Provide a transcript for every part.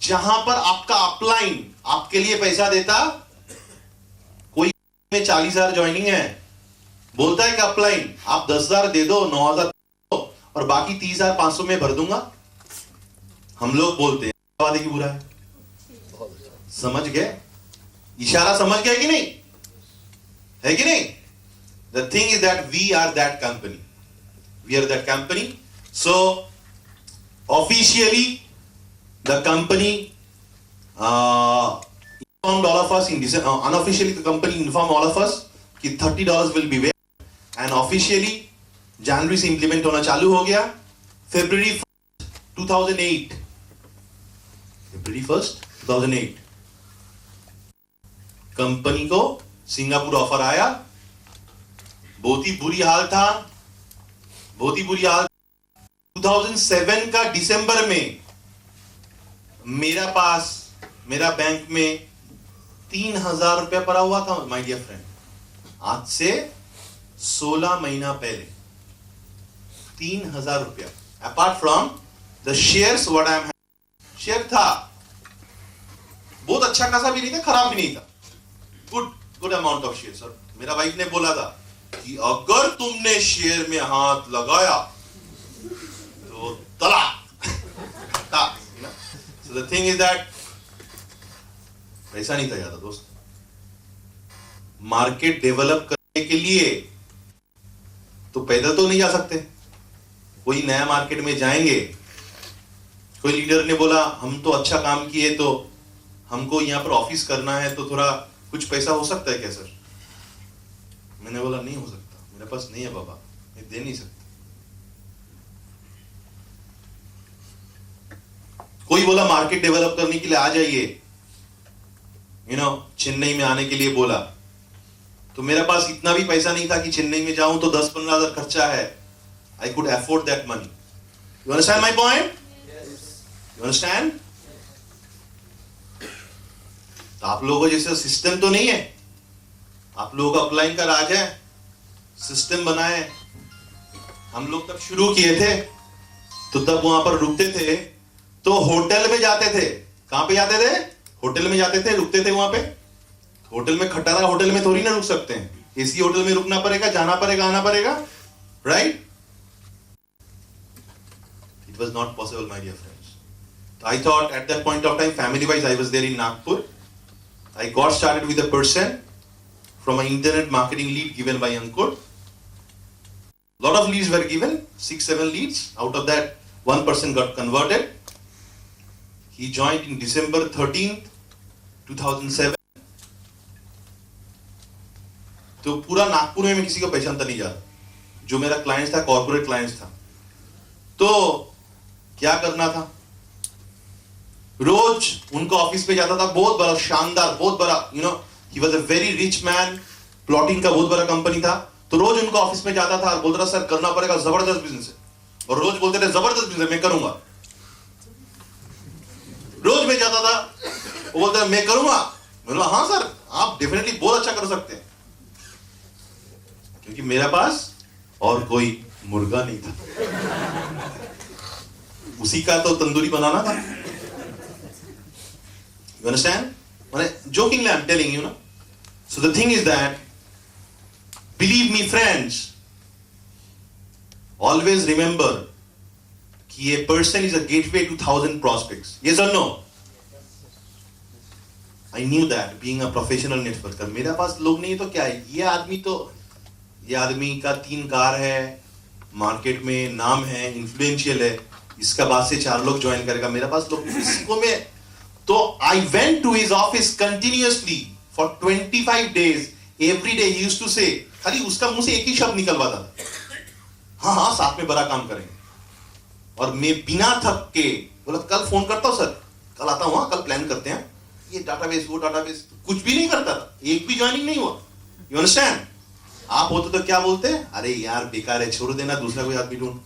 जहां पर आपका अपलाइन आपके लिए पैसा देता, कोई में 40,000 ज्वाइनिंग है, बोलता है कि अपलाइन आप 10,000 दे दो, 9,000 और बाकी 30,500 में भर दूंगा। हम लोग बोलते हैं वादे की बुरा है। समझ गए? इशारा समझ गए कि नहीं? है कि नहीं? The thing is that we are that company. We are that company. So officially the company informed all of us in December. Unofficially the company informed all of us कि $30 will be waived, and officially January से implement होना चालू हो गया। February 1st, 2008. February 1st, 2008 company को Singapore offer आया। बहुत ही बुरी हाल था, बहुत ही बुरी हाल। 2007 का दिसंबर में मेरा पास, मेरा बैंक में 3,000 रुपया पड़ा हुआ था माय डियर फ्रेंड। आज से 16 महीना पहले 3,000 रुपया, apart from the shares what I am, share था, बहुत अच्छा खासा भी नहीं था, खराब भी नहीं था, good amount of share. Sir मेरा वाइफ ने बोला था कि अगर तुमने शेयर में हाथ लगाया तो तलाक। So the thing is that पैसा नहीं था ज्यादा दोस्त। मार्केट डेवलप करने के लिए तो पैदल तो नहीं जा सकते, कोई नया मार्केट में जाएंगे, कोई लीडर ने बोला हम तो अच्छा काम किए तो हमको यहां पर ऑफिस करना है तो थोड़ा कुछ पैसा हो सकता है क्या सर? मैंने बोला नहीं हो सकता, मेरे पास नहीं है बाबा, मैं दे नहीं सकता। कोई बोला मार्केट डेवलप करने के लिए आ जाइए, चेन्नई में आने के लिए बोला, तो मेरे पास इतना भी पैसा नहीं था कि चेन्नई में जाऊं तो 10-15 हजार खर्चा है। I could afford that money. You understand my point? You understand? तो आप लोगों जैसे सिस्टम तो नहीं है, आप लोगों का अपलाइन का राज है, सिस्टम बना है। हम लोग तब शुरू किए थे तो तब वहां पर रुकते थे तो होटल में जाते थे। कहां पे जाते थे? होटल में जाते थे, रुकते थे वहां पे। होटल में, खटारा होटल में थोड़ी ना रुक सकते हैं, एसी होटल में रुकना पड़ेगा, जाना पड़ेगा, आना पड़ेगा, right? It was not possible my dear friends. I thought at that point of time, family wise I was there in Nagpur. I got started with a person from an internet marketing lead given by Ankur. Lot of leads were given, 6-7 leads. Out of that, one person got converted. He joined in December 13th, 2007. तो पूरा नागपुर में मैं किसी को पहचानता नहीं जाता, जो मेरा क्लाइंट था, कॉर्पोरेट क्लाइंट था। तो क्या करना था, रोज उनको ऑफिस पे जाता था, बहुत बड़ा, शानदार, बहुत बड़ा, he was a very rich man, plotting का बहुत बड़ा कंपनी था। तो रोज उनको ऑफिस में जाता था और बोलता था सर करना पड़ेगा, जबरदस्त बिजनेस है। और रोज बोलते थे जबरदस्त बिजनेस मैं करूंगा। रोज मैं जाता था, वो बोलता था मैं करूंगा। मैंने बोला हाँ सर आप डेफिनेटली बहुत अच्छा कर सकते हैं, क्योंकि मेरे पास और कोई मुर्गा नहीं था, उसी का तो तंदूरी बनाना था। You understand? Jokingly I'm telling you, So the thing is that, believe me friends, always remember कि a person is a gateway to 1,000 prospects. Yes or no? I knew that being a professional networker. मेरा पास लोग नहीं तो क्या है, ये आदमी का 3 कार है, मार्केट में नाम है, इन्फ्लुएंशियल है, इसका बाद से 4 लोग ज्वाइन करेगा। मेरे पास लोग किसी को मैं, तो I went to his office continuously for 25 days. Every day he used to say, खाली उसका मुंह से एक ही शब्द निकलवाता था, हाँ हाँ साथ में बड़ा काम करेंगे। और मैं बिना थक के बोला कल फोन करता हूँ सर, कल आता हूँ, कल प्लान करते हैं, ये डाटाबेस वो डाटाबेस, कुछ भी नहीं करता था, एक भी ज्वाइनिंग नहीं हुआ। You understand? आप होते तो क्या बोलते? अरे यार बेकार है, छोड़ देना, दूसरा कोई आदमी ढूंढ,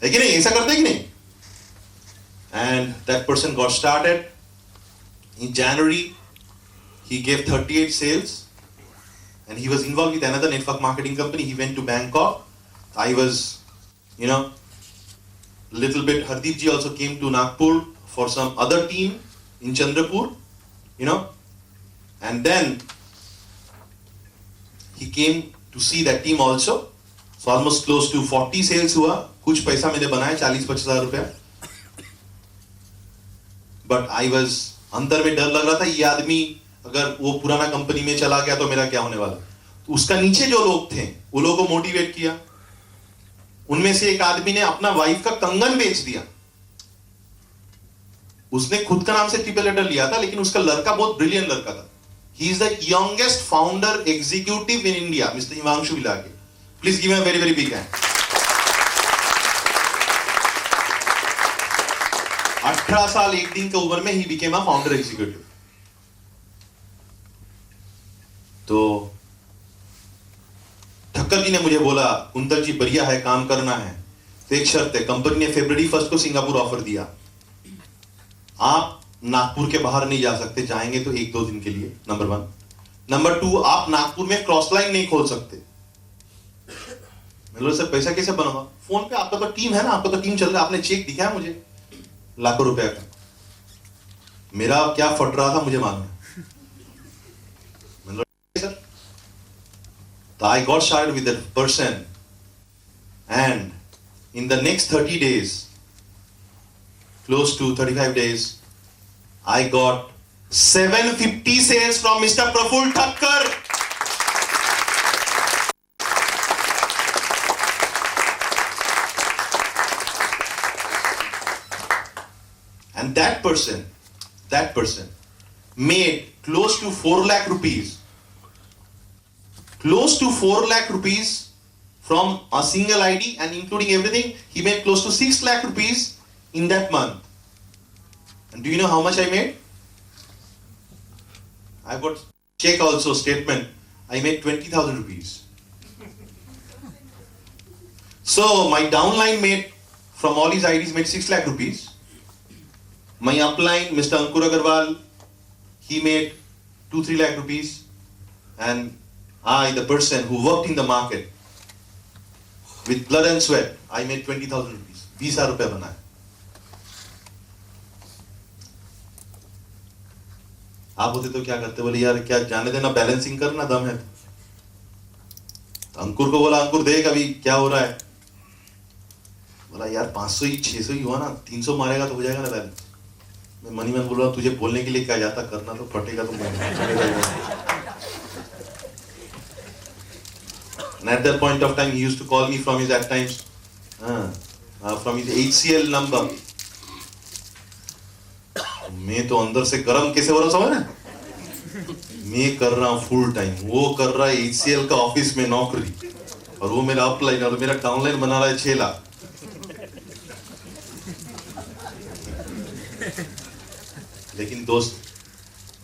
है कि नहीं? ऐसा करते कि नहीं? And that person got started. In January, he gave 38 sales, and he was involved with another network marketing company. He went to Bangkok. I was, little bit. Hardeep ji also came to Nagpur for some other team in Chandrapur, and then he came to see that team also. So almost close to 40 sales हुआ, कुछ पैसा मैंने बनाया 40-50 हजार रुपया. But I was अंदर में डर लग रहा था, ये आदमी अगर वो पुराना कंपनी में चला गया तो मेरा क्या होने वाला. तो उसका नीचे जो लोग थे वो लोगों को मोटिवेट किया. उनमें से एक आदमी ने अपना वाइफ का कंगन बेच दिया. उसने खुद का नाम से ट्रिपल लेटर लिया था, लेकिन उसका लड़का बहुत ब्रिलियंट लड़का था. He is the youngest founder executive in India, Mr. Himanshu Bilage. Please give him a very, very big hand. 18 साल एक दिन की उम्र में he became a founder executive. तो ठक्कर जी ने मुझे बोला, कुंदन जी बढ़िया है, काम करना है, तो एक शर्त है. कंपनी ने February 1 को सिंगापुर ऑफर दिया. आप नागपुर के बाहर नहीं जा सकते, जाएंगे तो 1-2 दिन के लिए, नंबर 1. नंबर 2, आप नागपुर में क्रॉस लाइन नहीं खोल सकते. मैं बोला सर पैसा कैसे बनाऊंगा. फोन पे आपका तो टीम है ना, आपका तो टीम चल रहा है, आपने चेक दिखाया मुझे लाखों रुपए का. मेरा क्या फट रहा था मुझे मालूम है. सर तो I got started with that person, and in the next 30 days, close to 35 days, I got 750 sales from Mr. Praful Thakkar. And that person made close to 4 lakh rupees. Close to 4 lakh rupees from a single ID, and including everything, he made close to 6 lakh rupees in that month. And do you know how much I made? I got check also, statement. I made 20,000 rupees. So my downline made, from all his IDs, made 6 lakh rupees. My upline, Mr. Ankur Agarwal, he made 2-3 lakh rupees. And I, the person who worked in the market, with blood and sweat, I made 20,000 rupees. 20,000 रुपए बनाए. आप होते तो क्या करते. बोले यार क्या जाने देना, बैलेंसिंग करना, दम है. तो अंकुर को बोला, अंकुर देख अभी क्या हो रहा है. बोला यार 500 ही 600 ही हुआ ना, 300 मारेगा तो हो जाएगा ना बैलेंस. मैं मनी मैन बोल रहा हूँ, तुझे बोलने के लिए क्या जाता, करना तो फटेगा तो And at that point of time, he used to call me from his, at times, from his HCL number. मैं तो अंदर से गरम कैसे हो रहा, समझ रहे. मैं कर रहा हूँ फुल टाइम, वो कर रहा है HCL का ऑफिस में नौकरी, और वो मेरा अपलाइन और मेरा डाउनलाइन बना रहा है 6 लाख. लेकिन दोस्त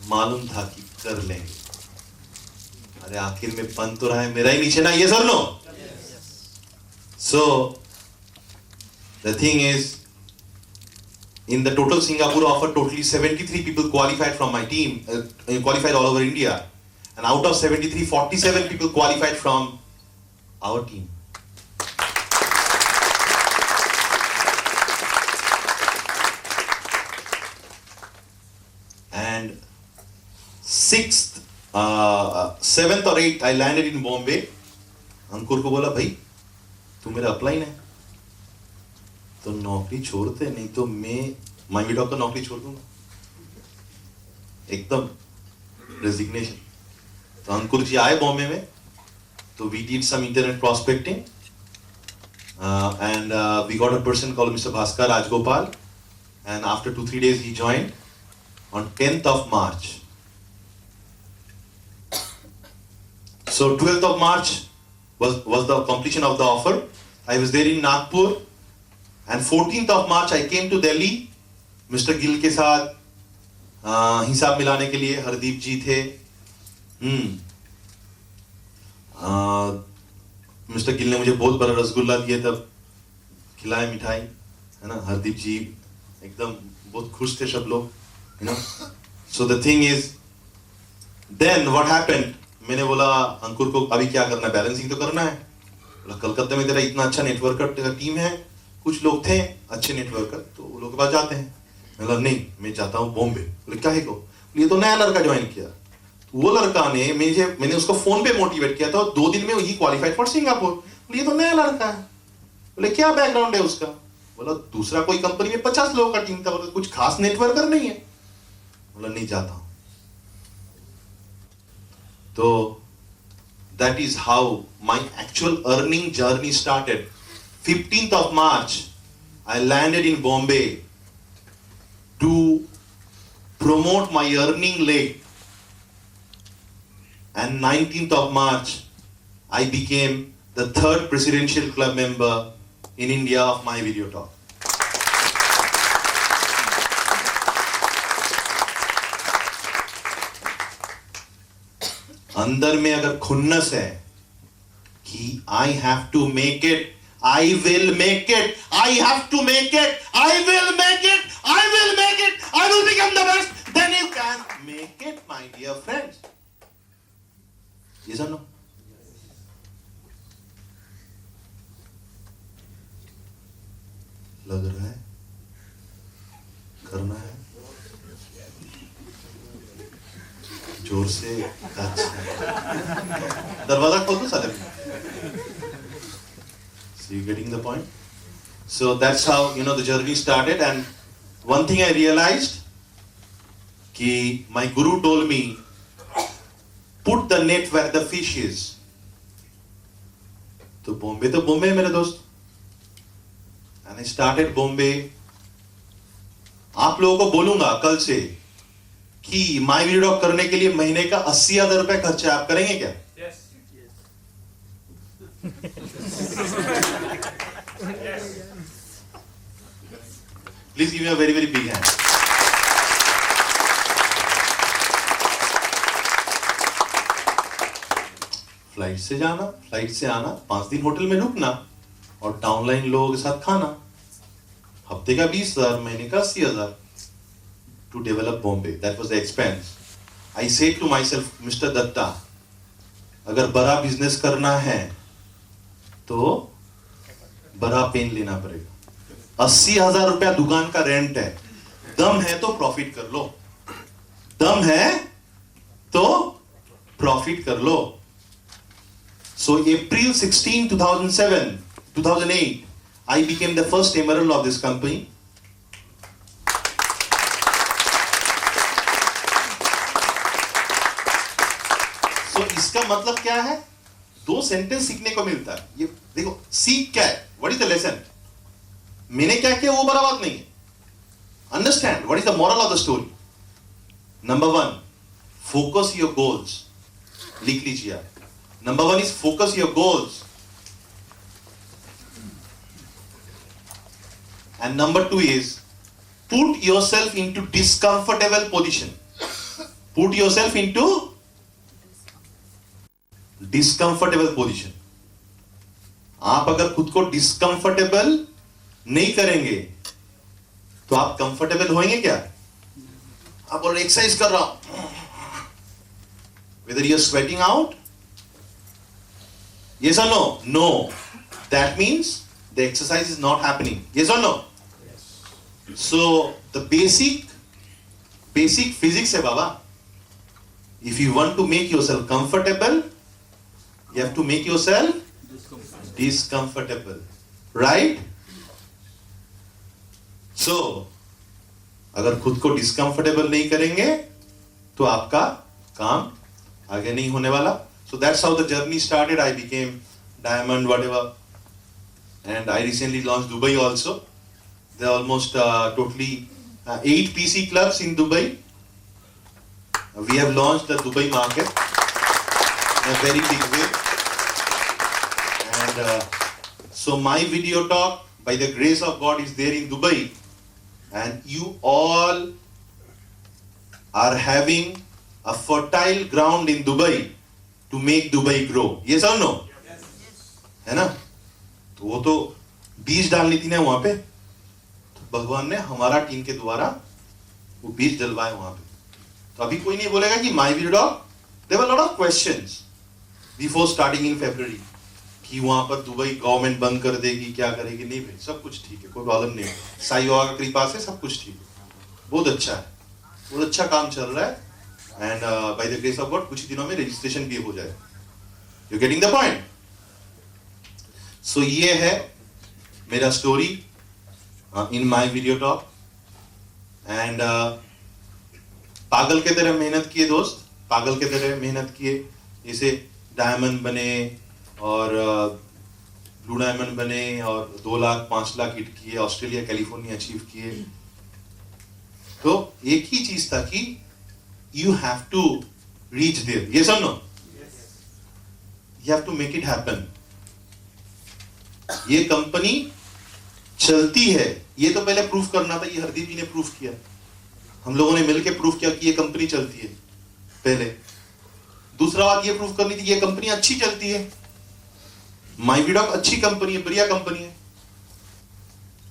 मालूम था कि कर लेंगे. अरे आखिर में बन तो रहा है मेरा ही नीचे ना, ये sir no. So the thing is, in the total Singapore offer, totally 73 people qualified from my team, qualified all over India, and out of 73, 47 people qualified from our team. And 7th or 8th, I landed in Bombay. अंकुर को बोला, भाई तू मेरा upline है तो नौकरी छोड़ते, नहीं तो मैं माइमी डॉग का नौकरी छोड़ दूंगा, एकदम रेजिग्नेशन. तो अंकुर जी आए बॉम्बे में, तो we did some internet prospecting, and we got a person called Mr. Bhaskar Rajgopal, and after 2-3 days he joined on 10th of March. So 12th of March was the completion of the offer. I was there in Nagpur, and 14th of March I came to Delhi. Mr. Gill के साथ हिसाब मिलाने के लिए हरदीप जी थे. Mister Gill ने मुझे बहुत बड़ा रसगुल्ला दिए, तब खिलाए मिठाई, है ना. हरदीप जी एकदम बहुत खुश थे सब लोग, you know. So the thing is, then what happened? मैंने बोला अंकुर को, अभी क्या करना है, बैलेंसिंग तो करना है. बोला कलकत्ता में तेरा इतना अच्छा नेटवर्कर टीम है, कुछ लोग थे अच्छे नेटवर्कर, तो वो लोग के पास जाते हैं. बोला नहीं मैं जाता हूँ बॉम्बे। बोले क्या है को? ये तो नया लड़का ज्वाइन किया। तो वो लड़का ने मैंने उसको फोन पे मोटिवेट किया था, 2 दिन में ही क्वालिफाइड फॉर सिंगापुर। ये तो नया लड़का है। बोले क्या बैकग्राउंड है उसका? बोला दूसरा कोई कंपनी में 50 लोगों का टीम था। बोला कुछ खास नेटवर्कर नहीं है? बोला नहीं जाता हूं। तो that is how my actual earning journey started. 15th of March I landed in Bombay to promote my earning leg, and 19th of March I became the 3rd presidential club member in India of My Video Talk. अंदर में अगर खुन्नस है कि I have to make it, I will make it, I have to make it, I will make it, I will make it, I will become the best, then you can make it, my dear friends. Yes or no? लग रहा है करना है जोर से। दरवाजा खोल दो साले। So you getting the point? So that's how the journey started. And one thing I realized कि my guru told me put the net where the fish is. तो बॉम्बे है मेरे दोस्त। And I started Bombay. आप लोगों को बोलूंगा कल से कि माय वीडियो टॉक करने के लिए महीने का 80,000 रुपए खर्चा आप करेंगे क्या? Yes. Please give me a very very big hand. Flight से जाना, फ्लाइट से आना, 5 दिन होटल में रुकना और डाउनलाइन लोगों के साथ खाना। हफ्ते का 20,000, महीने का 80,000 to develop Bombay. That was the expense. I said to myself, Mr. Datta, अगर बड़ा बिजनेस करना है तो बड़ा पेन लेना पड़ेगा। 80,000 रुपया दुकान का रेंट है। दम है तो प्रॉफिट कर लो, दम है तो प्रॉफिट कर लो। So April 16, 2008, I became the first emerald of this company. So इसका मतलब क्या है? 2 सेंटेंस सीखने को मिलता है। ये देखो सीख क्या है? What is the lesson? मैंने क्या किया वो बड़ा बात नहीं है। Understand what is the moral of the story? Number 1, focus your goals. लिख लीजिए आप। Number 1 is focus your goals. And number 2 is put yourself into discomfortable position. Put yourself into discomfortable position. आप अगर खुद को डिस्कंफर्टेबल नहीं करेंगे तो आप कंफर्टेबल होंगे क्या? आप और एक्सरसाइज कर रहा हूं, whether you are sweating out, yes or no? No. That means the exercise is not happening. Yes or no? Yes. So the basic physics है बाबा. If you want to make yourself comfortable, you have to make yourself discomfortable. Right? So अगर खुद को डिस्कंफर्टेबल नहीं करेंगे तो आपका काम आगे नहीं होने वाला. So that's how the journey started. I became diamond, whatever, and I recently launched Dubai also. There are almost totally 8 PC clubs in Dubai. We have launched the Dubai market in a very big way, and so my video talk, by the grace of God, is there in Dubai, and you all are having a fertile ground in Dubai to make Dubai grow. Yes or no? Yes. है ना? तो वो तो बीज डालनी थी ना वहां पे, तो भगवान ने हमारा टीम के द्वारा वो बीज डलवाए वहां पे. तो अभी कोई नहीं बोलेगा कि my video talk, there were lot of questions before starting in February कि वहां पर दुबई गवर्नमेंट बंद कर देगी, क्या करेगी. नहीं भाई, सब कुछ ठीक है, कोई प्रॉब्लम नहीं है. साईं बाबा की कृपा से सब कुछ ठीक है. बहुत अच्छा है, बहुत अच्छा काम चल रहा है. And by the grace of God कुछ ही दिनों में रजिस्ट्रेशन भी हो जाए. You getting the point? So ये है मेरा story in my video talk. And पागल के तरह मेहनत किए दोस्त, पागल के तरह मेहनत किए. जैसे डायमंड बने और ब्लू डायमंड बने और 2 लाख 5 लाख हिट किए, ऑस्ट्रेलिया कैलिफोर्निया अचीव किए. तो एक ही चीज था कि you have to reach there. Yes or no? You have to make it happen. ये कंपनी चलती है, ये तो पहले प्रूफ करना था. ये हरदीप जी ने प्रूफ किया, हम लोगों ने मिलकर प्रूफ किया कि ये कंपनी चलती है पहले. दूसरा बात ये प्रूफ करनी थी कि ये कंपनी अच्छी चलती है. माई वीडियो अच्छी कंपनी है, बढ़िया कंपनी है.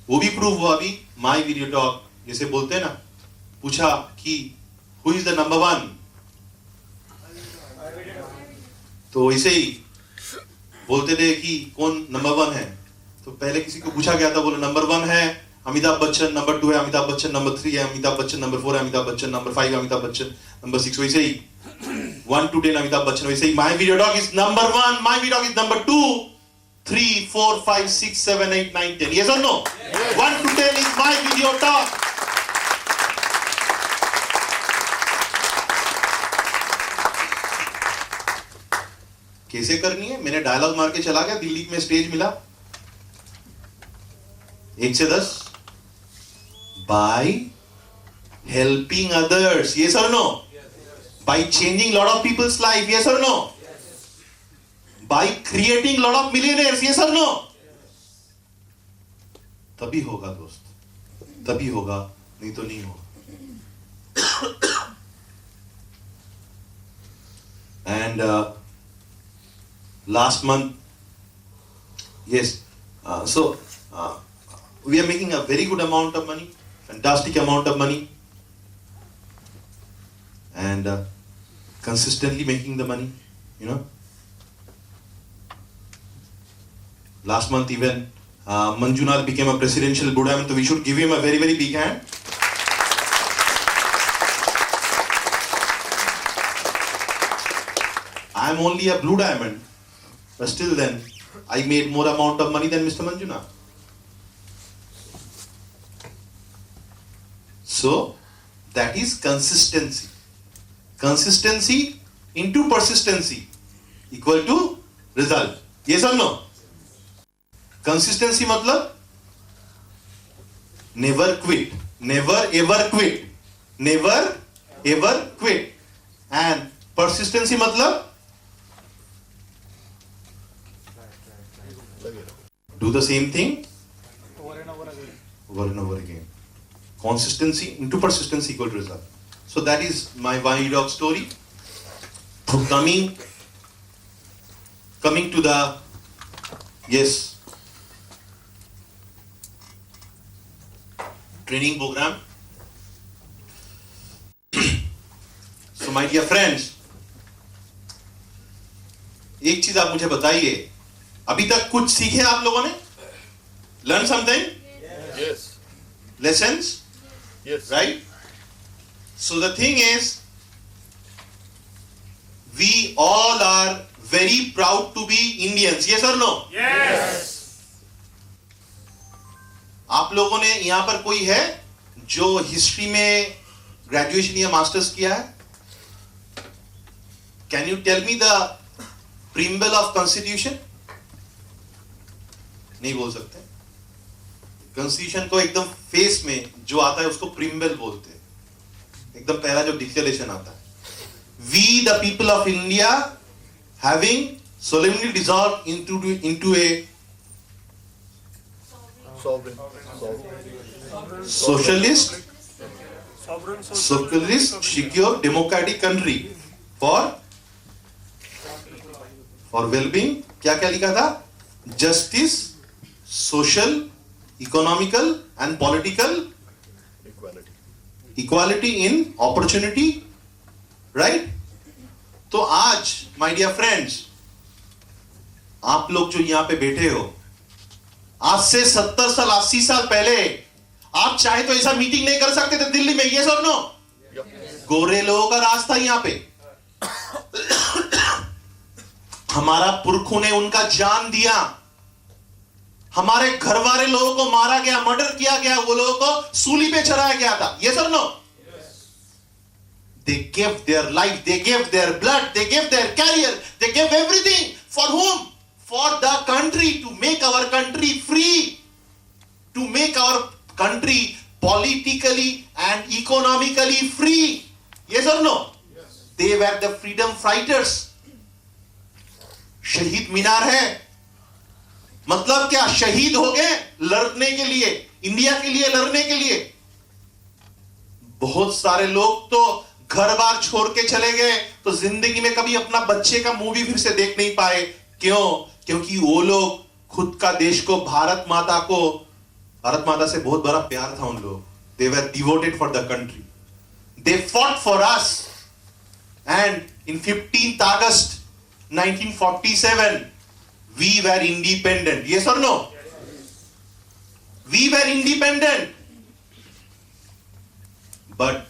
वो भी प्रूफ हुआ. अभी माई वीडियो टॉक जैसे बोलते हैं ना, पूछा कि हु इज द नंबर 1, तो ऐसे ही बोलते थे कि कौन नंबर 1 है. तो पहले किसी को पूछा गया था, बोले नंबर 1 है अमिताभ बच्चन, नंबर 2 है अमिताभ बच्चन, नंबर 3 है अमिताभ बच्चन, नंबर 4 है अमिताभ बच्चन, नंबर 5 है अमिताभ बच्चन, नंबर 6. वैसे ही 1 to 10 अमिताभ बच्चन. वैसे ही my video talk is number 1, my video talk is number 2, 3, 4, 5, 6, 7, 8, 9, 10. Yes or no? 1 to 10 is my video talk. कैसे करनी है? मैंने डायलॉग मार के चला गया. दिल्ली में स्टेज मिला 1 से 10 by helping others. Yes or no? By changing lot of people's life. Yes or no? By creating lot of millionaires. Yes or no? तभी होगा दोस्त, तभी होगा, नहीं तो नहीं होगा. And last month, yes, so we are making a very good amount of money, fantastic amount of money, and consistently making the money, you know. Last month even Manjunath became a presidential Blue Diamond, so we should give him a very, very big hand. I am only a Blue Diamond, but still then I made more amount of money than Mr. Manjunath. So that is consistency. Consistency into persistency equal to result. Yes or no? Consistency मतलब never quit, never ever quit, never ever quit. And persistency मतलब do the same thing over and over again. Consistency into persistency equal to result. So that is my Vine Dog story. Coming to the, yes, training program. So my dear friends, एक चीज आप मुझे बताइए, अभी तक कुछ सीखे आप लोगों ने? Learn something? Yes. Lessons? Yes. Right? So the thing is, we all are very proud to be Indians. Yes or no? Yes. आप लोगों ने यहां पर कोई है जो हिस्ट्री में ग्रेजुएशन या मास्टर्स किया है? Can you tell me the preamble of constitution? नहीं बोल सकते. कॉन्स्टिट्यूशन को एकदम फेस में जो आता है उसको प्रीम्बल बोलते हैं. एकदम पहला जो डिक्लेरेशन आता है, we the people of India having solemnly dissolved into a socialist, secure, democratic country for well-being. क्या क्या लिखा था? Justice, social, economical and political equality in opportunity, right? तो आज my dear friends, आप लोग जो यहां पे बैठे हो, आज से 70 साल 80 साल पहले आप चाहे तो ऐसा मीटिंग नहीं कर सकते थे दिल्ली में, यस और नो? Yep. गोरे लोगों का रास्ता यहां पे। हमारा पुरखों ने उनका जान दिया, हमारे घर वाले लोगों को मारा गया, मर्डर किया गया, वो लोगों को सूली पे चढ़ाया गया था, yes or no? They gave their life, they gave their blood, they gave their career, they gave everything. For whom? For the country, to make our country free, to make our country politically and economically free. Yes or no? Yes. They were the freedom fighters. शहीद मीनार है, मतलब क्या? शहीद हो गए लड़ने के लिए, इंडिया के लिए लड़ने के लिए। बहुत सारे लोग तो घर बार छोड़ के चले गए, तो जिंदगी में कभी अपना बच्चे का मुंह भी फिर से देख नहीं पाए। क्यों? क्योंकि वो लोग खुद का देश को, भारत माता से बहुत बड़ा प्यार था उन लोग। They were devoted for the country. They fought for us. And in 15th August 1947, we were independent. Yes or no? We were independent. But